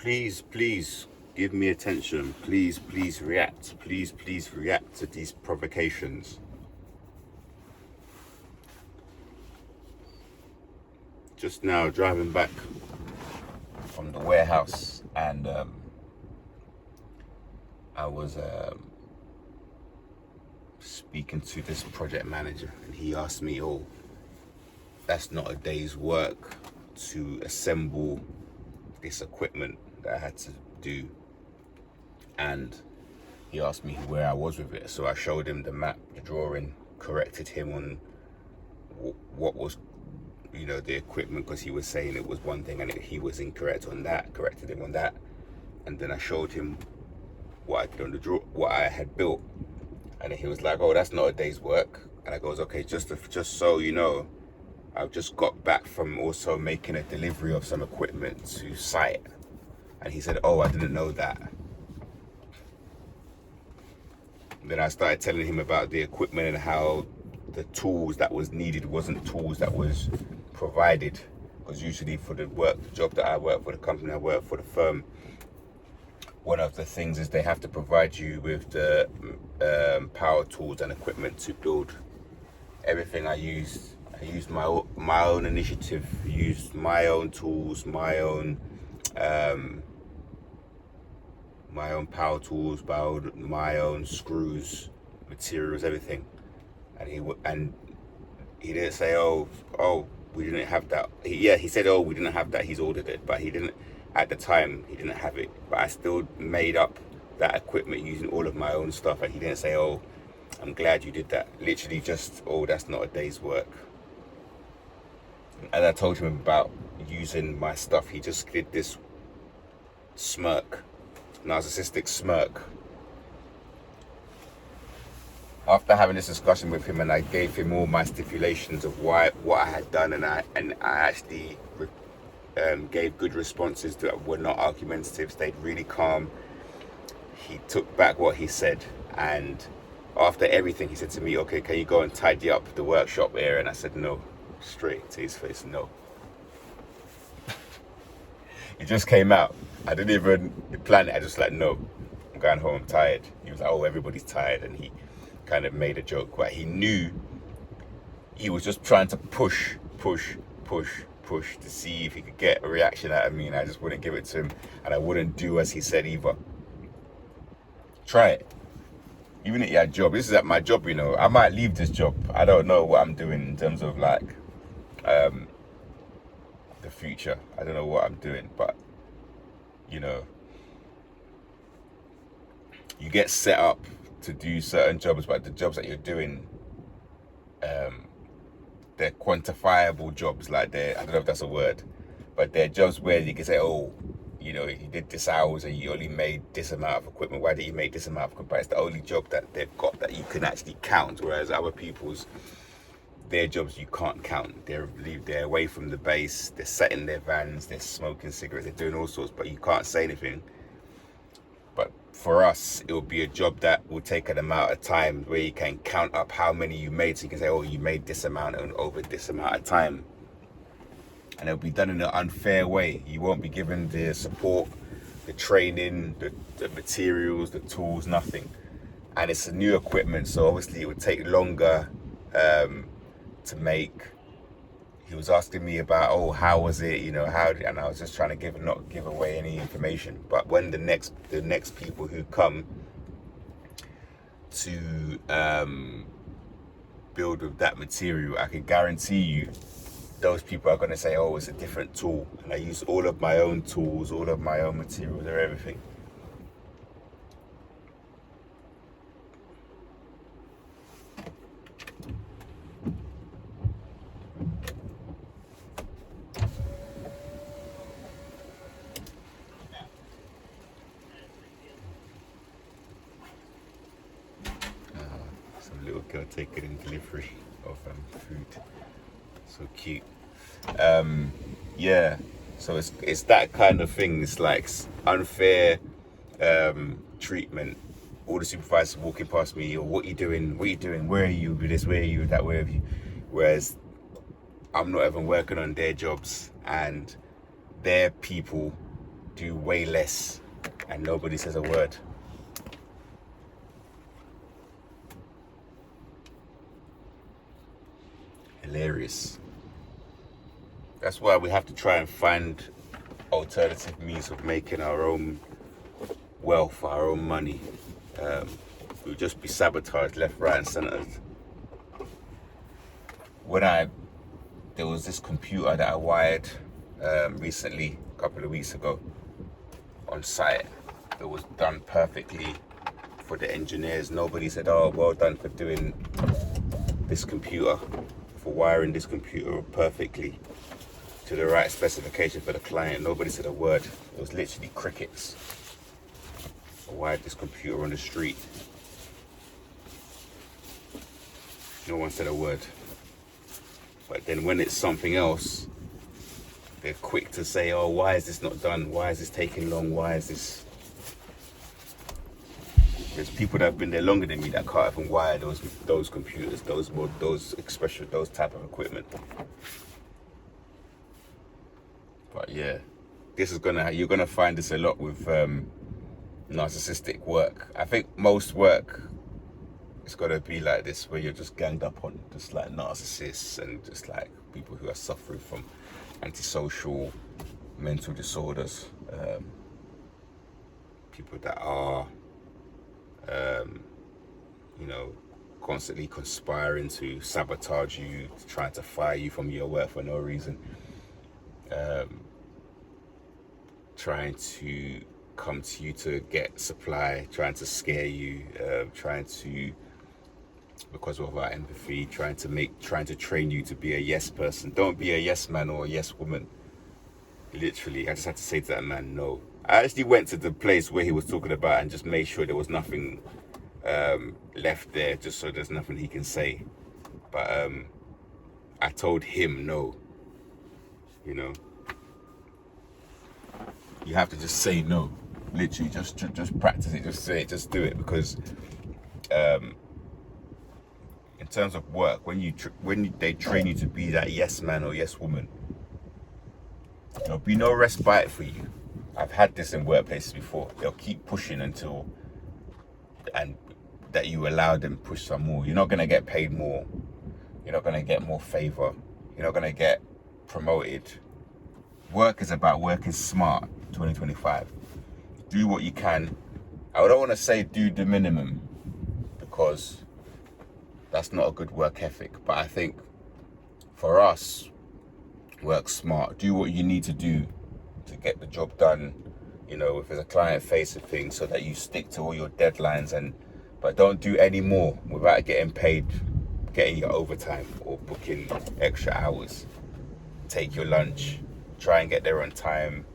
please give me attention. Please react. Please react to these provocations. Just now driving back from the warehouse, and I was speaking to this project manager, and he asked me, oh, that's not a day's work to assemble this equipment that I had to do. And he asked me where I was with it, so I showed him the map, the drawing, corrected him on what was, the equipment, because he was saying it was one thing and he was incorrect on that. Corrected him on that, and then I showed him what I did on the what I had built, and he was like, "Oh, that's not a day's work." And I goes, "Okay, just so you know, I've just got back from also making a delivery of some equipment to site." And he said, "Oh, I didn't know that." Then I started telling him about the equipment and how the tools that was needed wasn't tools that was provided, because usually for the job that I work for, the company I work for, the firm, one of the things is they have to provide you with the power tools and equipment to build. Everything I used my own initiative, used my own tools, my own power tools, my own screws, materials, everything. And he didn't say, oh, we didn't have that. He said, oh, we didn't have that. He's ordered it, but he didn't. At the time, he didn't have it. But I still made up that equipment using all of my own stuff, and he didn't say, oh, I'm glad you did that. Literally just, oh, that's not a day's work. And I told him about using my stuff. He just did this smirk, narcissistic smirk. After having this discussion with him, and I gave him all my stipulations of what I had done, and I actually gave good responses that were not argumentative, stayed really calm. He took back what he said, and after everything, he said to me, "Okay, can you go and tidy up the workshop area?" And I said no, straight to his face, no. It just came out. I didn't even plan it. I just like, no, I'm going home, I'm tired. He was like, oh, everybody's tired, and he kind of made a joke, but he knew he was just trying to push to see if he could get a reaction out of me, and I just wouldn't give it to him, and I wouldn't do as he said either. Try it. Even at your job, this is at my job, I might leave this job. I don't know what I'm doing in terms of like the future. I don't know what I'm doing, but you get set up to do certain jobs, but the jobs that you're doing, they're quantifiable jobs. Like I don't know if that's a word, but they're jobs where you can say, oh, you did this hours and you only made this amount of equipment. Why did you make this amount of equipment? It's the only job that they've got that you can actually count, whereas other people's, their jobs you can't count. They're away from the base, they're sat in their vans, they're smoking cigarettes, they're doing all sorts, but you can't say anything. But for us, it will be a job that will take an amount of time where you can count up how many you made, so you can say, oh, you made this amount and over this amount of time. And it'll be done in an unfair way. You won't be given the support, the training, the materials, the tools, nothing. And it's a new equipment, so obviously it would take longer to make. He was asking me about, oh, how was it, and I was just trying to not give away any information. But when the next people who come to build with that material, I can guarantee you those people are going to say, oh, it's a different tool, and I use all of my own tools, all of my own materials, or everything. Some little girl taking in delivery of food. So cute. So it's that kind of thing. It's like unfair treatment. All the supervisors walking past me, or what you doing, where are you with this, where are you with that, where have you? Whereas I'm not even working on their jobs, and their people do way less and nobody says a word. Hilarious. That's why we have to try and find alternative means of making our own wealth, our own money. We'll just be sabotaged left, right, and centre. There was this computer that I wired recently, a couple of weeks ago, on site. It was done perfectly for the engineers. Nobody said, "Oh, well done for doing this computer, for wiring this computer perfectly to the right specification for the client." Nobody said a word. It was literally crickets. I wired this computer on the street. No one said a word. But then when it's something else, they're quick to say, "Oh, why is this not done? Why is this taking long? Why is this?" There's people that have been there longer than me that can't even wire those computers, those type of equipment. But yeah, you're gonna find this a lot with narcissistic work. I think most work it's gotta be like this, where you're just ganged up on just like narcissists and just like people who are suffering from antisocial mental disorders, people that are constantly conspiring to sabotage you, trying to fire you from your work for no reason, trying to come to you to get supply, trying to scare you, because of our empathy, trying to train you to be a yes person. Don't be a yes man or a yes woman. Literally, I just had to say to that man, no. I actually went to the place where he was talking about and just made sure there was nothing left there, just so there's nothing he can say. But I told him no. You have to just say no. Literally, just practice it. Just say it. Just do it, because in terms of work, when they train you to be that yes man or yes woman, there'll be no respite for you. I've had this in workplaces before. They'll keep pushing and that you allow them to push some more. You're not gonna get paid more. You're not gonna get more favor. You're not gonna get promoted. Work is about working smart. 2025. Do what you can. I don't want to say do the minimum, because that's not a good work ethic. But I think for us, work smart. Do what you need to do to get the job done. If it's a client-facing thing, so that you stick to all your deadlines, but don't do any more without getting paid, getting your overtime or booking extra hours. Take your lunch. Try and get there on time.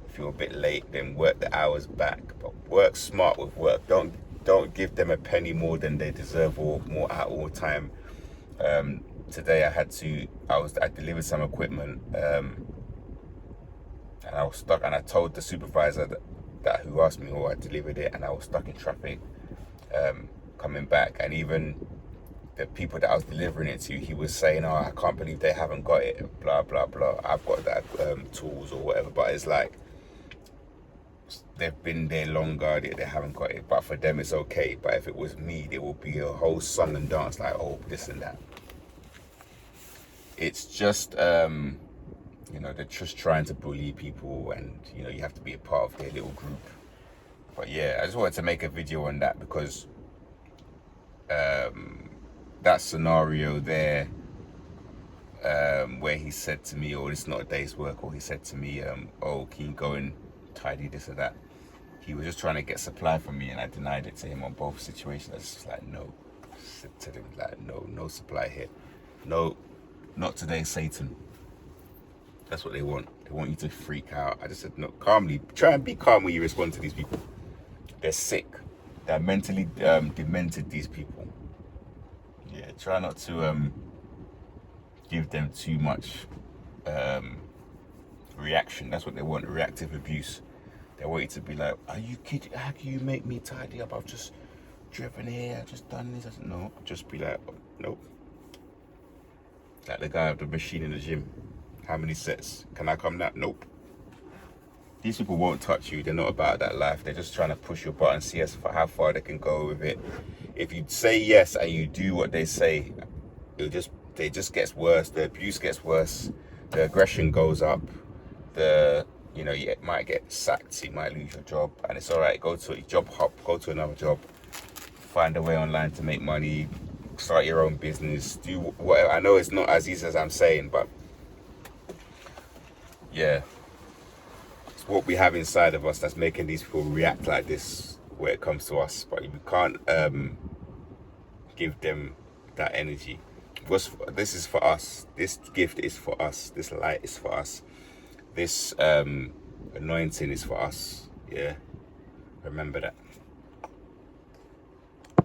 If you're a bit late, then work the hours back. But work smart with work. Don't give them a penny more than they deserve or more at all time. Today I delivered some equipment, and I was stuck, and I told the supervisor that who asked me, I delivered it, and I was stuck in traffic coming back. And even the people that I was delivering it to, he was saying, "Oh, I can't believe they haven't got it, blah blah blah. I've got that tools or whatever." But it's like, they've been there longer, they haven't got it, but for them it's okay. But if it was me, there will be a whole song and dance, like, oh, this and that. It's just they're just trying to bully people, and you have to be a part of their little group. But yeah, I just wanted to make a video on that, because that scenario there, where he said to me, "Oh, it's not a day's work," or he said to me, "Oh, can you go and tidy this or that?" He was just trying to get supply from me, and I denied it to him on both situations. I was just like, no. I said to him, like, no supply here. No, not today, Satan. That's what they want. They want you to freak out. I just said, no, calmly. Try and be calm when you respond to these people. They're sick. They're mentally demented, these people. Yeah, try not to give them too much reaction. That's what they want, reactive abuse. They want you to be like, "Are you kidding? How can you make me tidy up? I've just driven here, I've just done this." I said, no, just be like, "Oh, nope." Like the guy with the machine in the gym. How many sets? Can I come now? Nope. These people won't touch you. They're not about that life. They're just trying to push your button, see how far they can go with it. If you say yes and you do what they say, it just gets worse. The abuse gets worse. The aggression goes up. You might get sacked. You might lose your job, and it's all right. Go to a job hop. Go to another job. Find a way online to make money. Start your own business. Do whatever. I know it's not as easy as I'm saying, but yeah, it's what we have inside of us that's making these people react like this when it comes to us. But we can't give them that energy. This is for us. This gift is for us. This light is for us. This anointing is for us. Yeah, remember that.